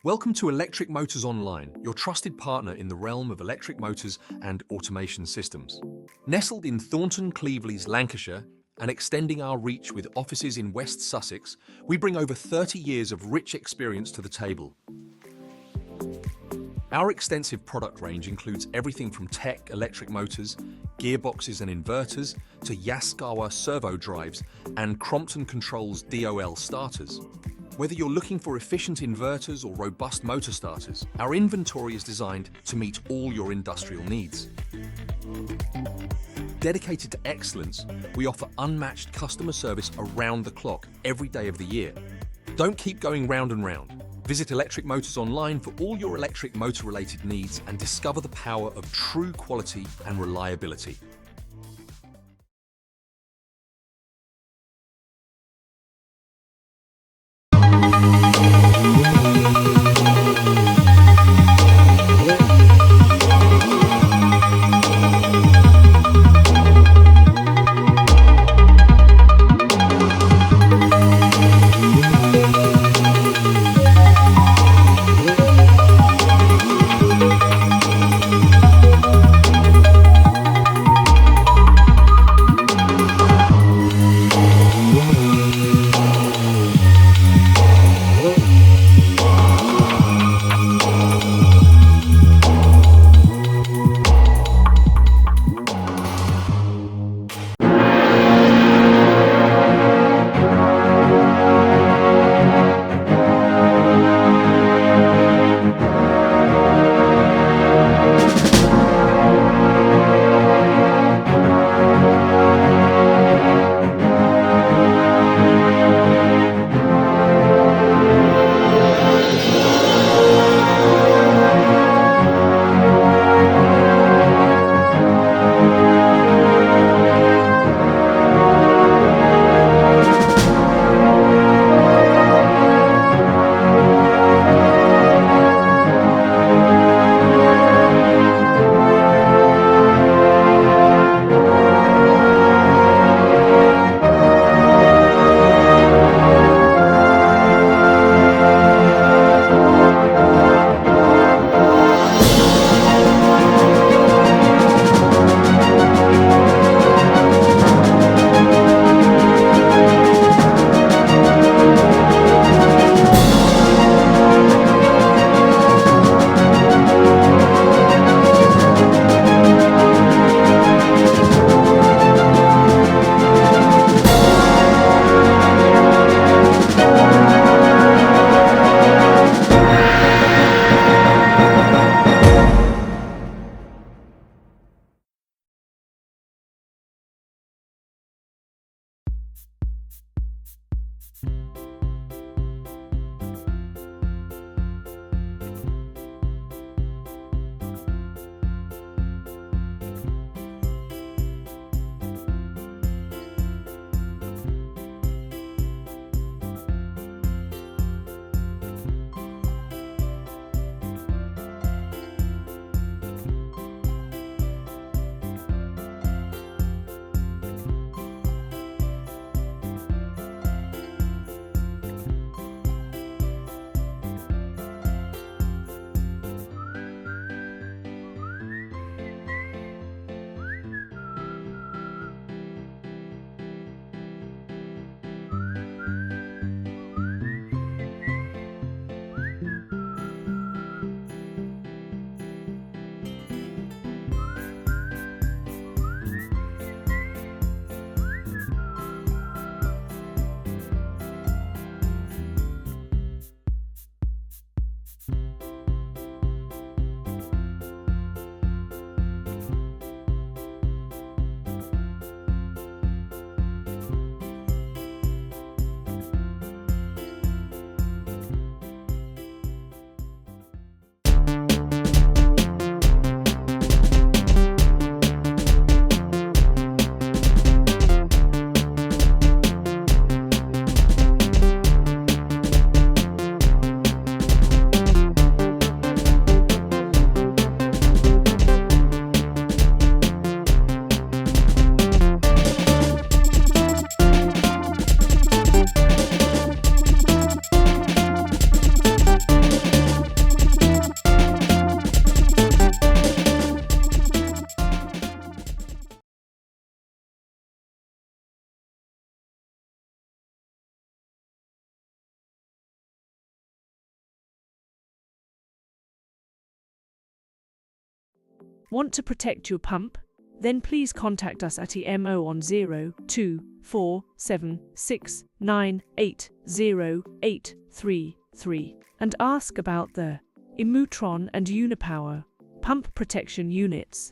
Welcome to Electric Motors Online, your trusted partner in the realm of electric motors and automation systems. Nestled in Thornton Cleveleys, Lancashire, and extending our reach with offices in West Sussex, we bring over 30 years of rich experience to the table. Our extensive product range includes everything from tech electric motors, gearboxes and inverters, to Yaskawa servo drives and Crompton Controls DOL starters. Whether you're looking for efficient inverters or robust motor starters, our inventory is designed to meet all your industrial needs. Dedicated to excellence, we offer unmatched customer service around the clock, every day of the year. Don't keep going round and round. Visit Electric Motors Online for all your electric motor-related needs and discover the power of true quality and reliability. Want to protect your pump? Then please contact us at EMO on 024769808833 and ask about the Immutron and Unipower pump protection units.